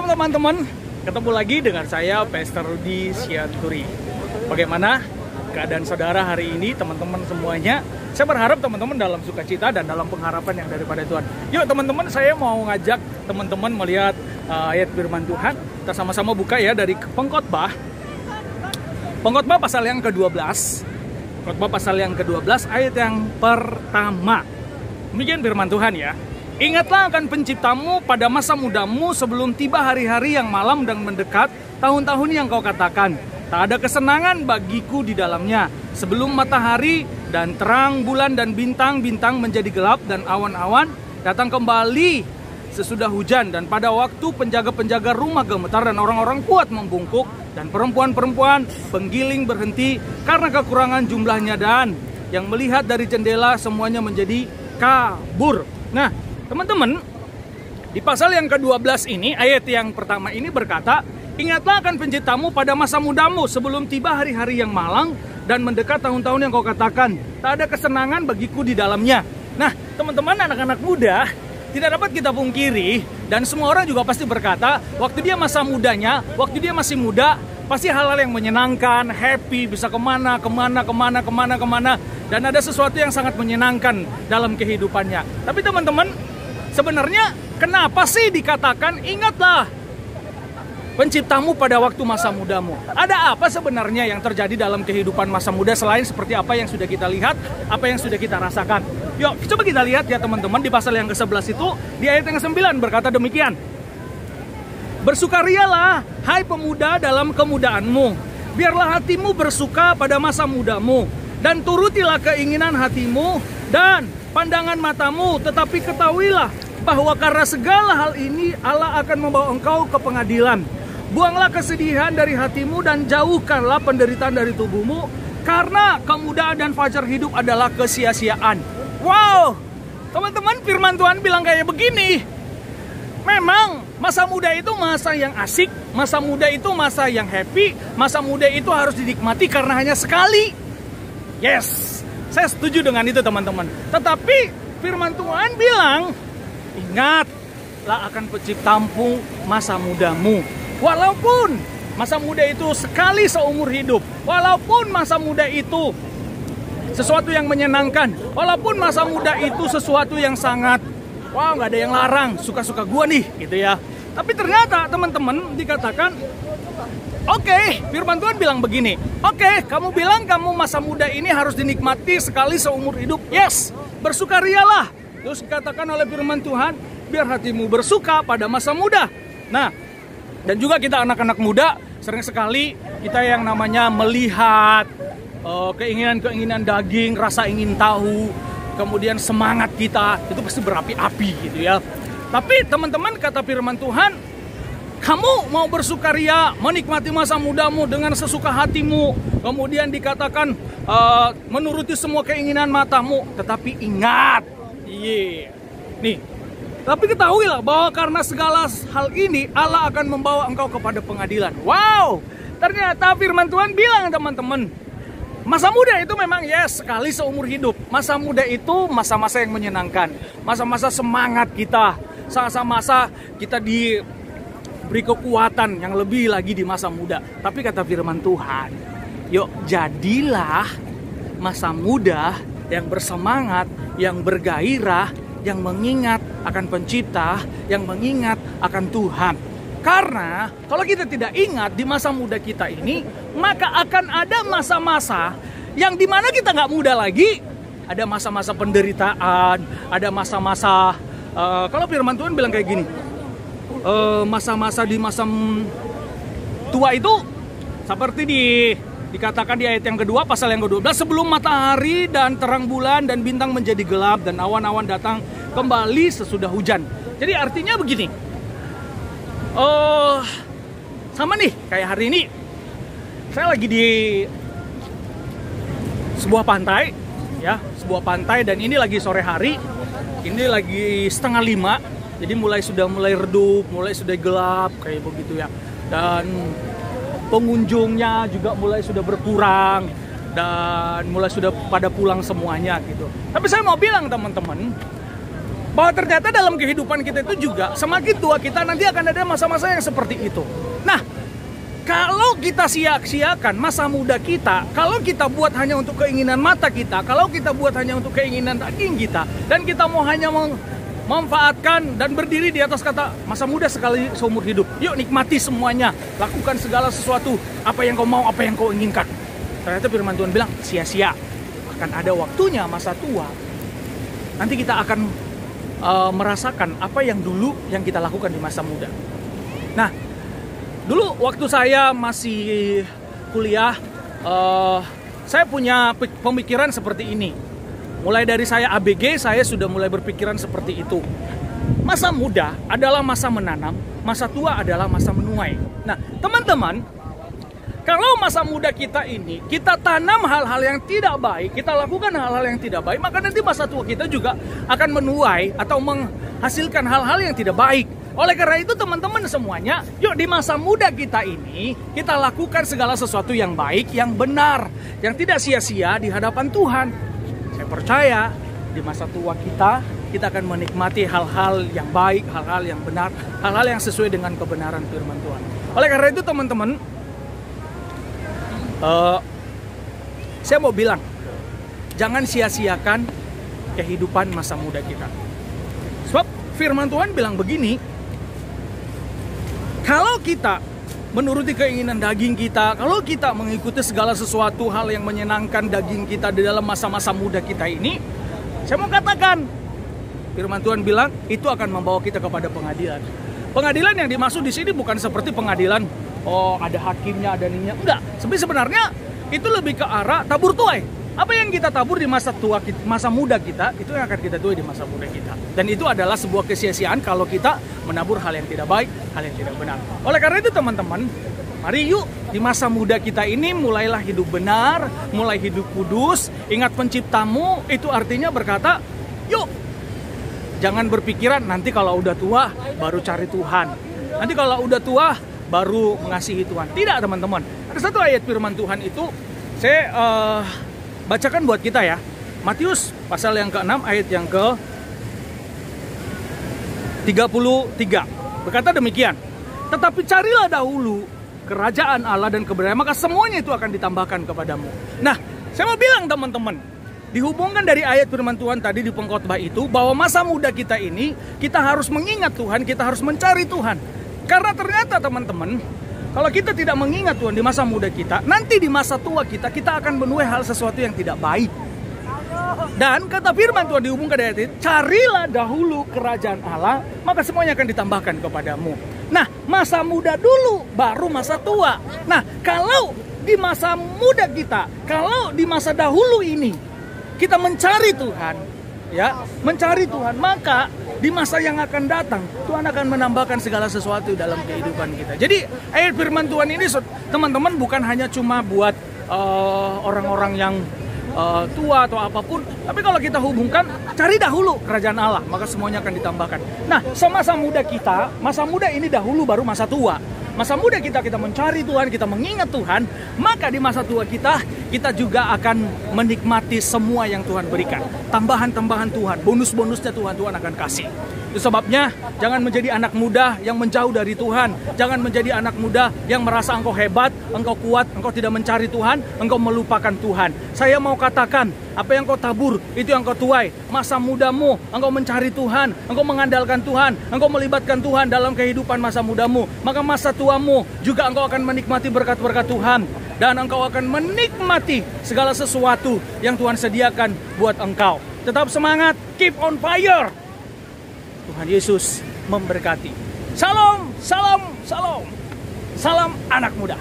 Shalom teman-teman, ketemu lagi dengan saya Pastor Rudy Sianturi. Bagaimana keadaan saudara hari ini teman-teman semuanya? Saya berharap teman-teman dalam sukacita dan dalam pengharapan yang daripada Tuhan. Yuk teman-teman, saya mau ngajak teman-teman melihat ayat firman Tuhan. Kita sama-sama buka ya dari Pengkhotbah pasal yang ke-12. Pengkhotbah pasal yang ke-12 ayat yang pertama. Demikian firman Tuhan ya. Ingatlah akan penciptamu pada masa mudamu sebelum tiba hari-hari yang malam dan mendekat tahun-tahun yang kau katakan. Tak ada kesenangan bagiku di dalamnya. Sebelum matahari dan terang bulan dan bintang-bintang menjadi gelap dan awan-awan datang kembali sesudah hujan. Dan pada waktu penjaga-penjaga rumah gemetar dan orang-orang kuat membungkuk dan perempuan-perempuan penggiling berhenti karena kekurangan jumlahnya dan yang melihat dari jendela semuanya menjadi kabur. Nah, teman-teman, di pasal yang ke-12 ini, ayat yang pertama ini berkata, ingatlah akan penciptamu pada masa mudamu sebelum tiba hari-hari yang malang dan mendekat tahun-tahun yang kau katakan. Tak ada kesenangan bagiku di dalamnya. Nah, teman-teman, anak-anak muda, tidak dapat kita pungkiri, dan semua orang juga pasti berkata, waktu dia masa mudanya, waktu dia masih muda, pasti hal-hal yang menyenangkan, happy, bisa kemana, dan ada sesuatu yang sangat menyenangkan dalam kehidupannya. Tapi teman-teman, sebenarnya kenapa sih dikatakan ingatlah penciptamu pada waktu masa mudamu? Ada apa sebenarnya yang terjadi dalam kehidupan masa muda selain seperti apa yang sudah kita lihat, apa yang sudah kita rasakan? Yuk, coba kita lihat ya teman-teman di pasal yang ke-11 itu, di ayat yang ke-9 berkata demikian. Bersukarialah, hai pemuda dalam kemudaanmu. Biarlah hatimu bersuka pada masa mudamu. Dan turutilah keinginan hatimu dan pandangan matamu. Tetapi ketahuilah bahwa karena segala hal ini Allah akan membawa engkau ke pengadilan. Buanglah kesedihan dari hatimu dan jauhkanlah penderitaan dari tubuhmu. Karena kemudahan dan fajar hidup adalah kesia-siaan. Wow, teman-teman, firman Tuhan bilang kayak begini. Memang masa muda itu masa yang asik, masa muda itu masa yang happy, masa muda itu harus dinikmati karena hanya sekali. Yes, saya setuju dengan itu teman-teman. Tetapi firman Tuhan bilang, ingatlah akan penciptamu masa mudamu. Walaupun masa muda itu sekali seumur hidup, walaupun masa muda itu sesuatu yang menyenangkan, walaupun masa muda itu sesuatu yang sangat, wow, gak ada yang larang, suka-suka gua nih, gitu ya. Tapi ternyata teman-teman dikatakan, oke, firman Tuhan bilang begini. Oke, kamu bilang kamu masa muda ini harus dinikmati sekali seumur hidup. Yes, bersukarialah. Terus dikatakan oleh firman Tuhan, biar hatimu bersuka pada masa muda. Nah, dan juga kita anak-anak muda, sering sekali kita yang namanya melihat keinginan-keinginan daging, rasa ingin tahu, kemudian semangat kita, itu pasti berapi-api gitu ya. Tapi teman-teman, kata firman Tuhan, kamu mau bersukaria, menikmati masa mudamu dengan sesuka hatimu. Kemudian dikatakan menuruti semua keinginan matamu. Tetapi ingat, nih, tapi ketahuilah bahwa karena segala hal ini Allah akan membawa engkau kepada pengadilan. Wow, ternyata firman Tuhan bilang teman-teman, masa muda itu memang yes sekali seumur hidup. Masa muda itu masa-masa yang menyenangkan, masa-masa semangat kita, masa-masa kita diberi kekuatan yang lebih lagi di masa muda. Tapi kata firman Tuhan, yuk jadilah masa muda yang bersemangat, yang bergairah, yang mengingat akan pencipta, yang mengingat akan Tuhan. Karena kalau kita tidak ingat di masa muda kita ini, maka akan ada masa-masa yang dimana kita nggak muda lagi. Ada masa-masa penderitaan, ada masa-masa, kalau firman Tuhan bilang kayak gini, masa-masa di masa tua itu seperti dikatakan di ayat yang kedua, pasal yang ke-12, sebelum matahari dan terang bulan dan bintang menjadi gelap dan awan-awan datang kembali sesudah hujan. Jadi artinya begini, sama nih kayak hari ini, saya lagi di sebuah pantai, ya, sebuah pantai, dan ini lagi sore hari, ini lagi 4:30, jadi sudah mulai redup, sudah gelap kayak begitu ya, dan pengunjungnya juga mulai sudah berkurang dan mulai sudah pada pulang semuanya gitu. Tapi saya mau bilang teman-teman, bahwa ternyata dalam kehidupan kita itu juga semakin tua kita nanti akan ada masa-masa yang seperti itu. Nah, kalau kita sia-siakan masa muda kita, kalau kita buat hanya untuk keinginan mata kita, kalau kita buat hanya untuk keinginan daging kita, dan kita mau hanya memanfaatkan dan berdiri di atas kata masa muda sekali seumur hidup, yuk nikmati semuanya, lakukan segala sesuatu, apa yang kau mau, apa yang kau inginkan. Ternyata firman Tuhan bilang sia-sia. Akan ada waktunya masa tua, nanti kita akan merasakan apa yang dulu yang kita lakukan di masa muda. Nah, dulu waktu saya masih kuliah, saya punya pemikiran seperti ini. Mulai dari saya ABG, saya sudah mulai berpikiran seperti itu. Masa muda adalah masa menanam, masa tua adalah masa menuai. Nah, teman-teman, kalau masa muda kita ini, kita tanam hal-hal yang tidak baik, kita lakukan hal-hal yang tidak baik, maka nanti masa tua kita juga akan menuai atau menghasilkan hal-hal yang tidak baik. Oleh karena itu teman-teman semuanya, yuk di masa muda kita ini, kita lakukan segala sesuatu yang baik, yang benar, yang tidak sia-sia di hadapan Tuhan. Saya percaya di masa tua kita akan menikmati hal-hal yang baik, hal-hal yang benar, hal-hal yang sesuai dengan kebenaran firman Tuhan. Oleh karena itu teman-teman, saya mau bilang, jangan sia-siakan kehidupan masa muda kita. Sebab firman Tuhan bilang begini, kalau kita menuruti keinginan daging kita, kalau kita mengikuti segala sesuatu hal yang menyenangkan daging kita di dalam masa-masa muda kita ini, saya mau katakan, firman Tuhan bilang itu akan membawa kita kepada pengadilan. Pengadilan yang dimaksud di sini bukan seperti pengadilan, oh ada hakimnya, ada ininya, enggak. Sebenarnya itu lebih ke arah tabur tuai. Apa yang kita tabur di masa tua, masa muda kita, itu yang akan kita tuai di masa muda kita. Dan itu adalah sebuah kesia-siaan kalau kita menabur hal yang tidak baik, hal yang tidak benar. Oleh karena itu teman-teman, mari yuk di masa muda kita ini mulailah hidup benar, mulai hidup kudus. Ingat penciptamu, itu artinya berkata, yuk jangan berpikiran nanti kalau udah tua baru cari Tuhan. Nanti kalau udah tua baru mengasihi Tuhan. Tidak teman-teman. Ada satu ayat firman Tuhan itu saya bacakan buat kita ya. Matius pasal yang ke-6 ayat yang ke-33. Berkata demikian. Tetapi carilah dahulu kerajaan Allah dan kebenaran, maka semuanya itu akan ditambahkan kepadamu. Nah, saya mau bilang teman-teman, dihubungkan dari ayat firman Tuhan tadi di pengkhotbah itu, bahwa masa muda kita ini, kita harus mengingat Tuhan, kita harus mencari Tuhan. Karena ternyata teman-teman, kalau kita tidak mengingat Tuhan di masa muda kita, nanti di masa tua kita akan menuai hal sesuatu yang tidak baik. Dan kata firman Tuhan dihubungkan dari ayat itu, carilah dahulu kerajaan Allah, maka semuanya akan ditambahkan kepadamu. Nah, masa muda dulu, baru masa tua. Nah, kalau di masa muda kita, kalau di masa dahulu ini, kita mencari Tuhan, ya, mencari Tuhan, maka di masa yang akan datang Tuhan akan menambahkan segala sesuatu dalam kehidupan kita. Jadi ayat firman Tuhan ini teman-teman bukan hanya cuma buat orang-orang yang tua atau apapun, tapi kalau kita hubungkan, cari dahulu kerajaan Allah, maka semuanya akan ditambahkan. Nah, semasa muda kita, masa muda ini dahulu baru masa tua. Masa muda kita mencari Tuhan, kita mengingat Tuhan, maka di masa tua kita juga akan menikmati semua yang Tuhan berikan. Tambahan-tambahan Tuhan, bonus-bonusnya Tuhan akan kasih. Itu sebabnya jangan menjadi anak muda yang menjauh dari Tuhan. Jangan menjadi anak muda yang merasa engkau hebat, engkau kuat, engkau tidak mencari Tuhan, engkau melupakan Tuhan. Saya mau katakan, apa yang kau tabur, itu yang kau tuai. Masa mudamu, engkau mencari Tuhan, engkau mengandalkan Tuhan, engkau melibatkan Tuhan dalam kehidupan masa mudamu. Maka masa tuamu juga engkau akan menikmati berkat-berkat Tuhan. Dan engkau akan menikmati segala sesuatu yang Tuhan sediakan buat engkau. Tetap semangat, keep on fire. Tuhan Yesus memberkati. Salam, salam, salam. Salam anak muda.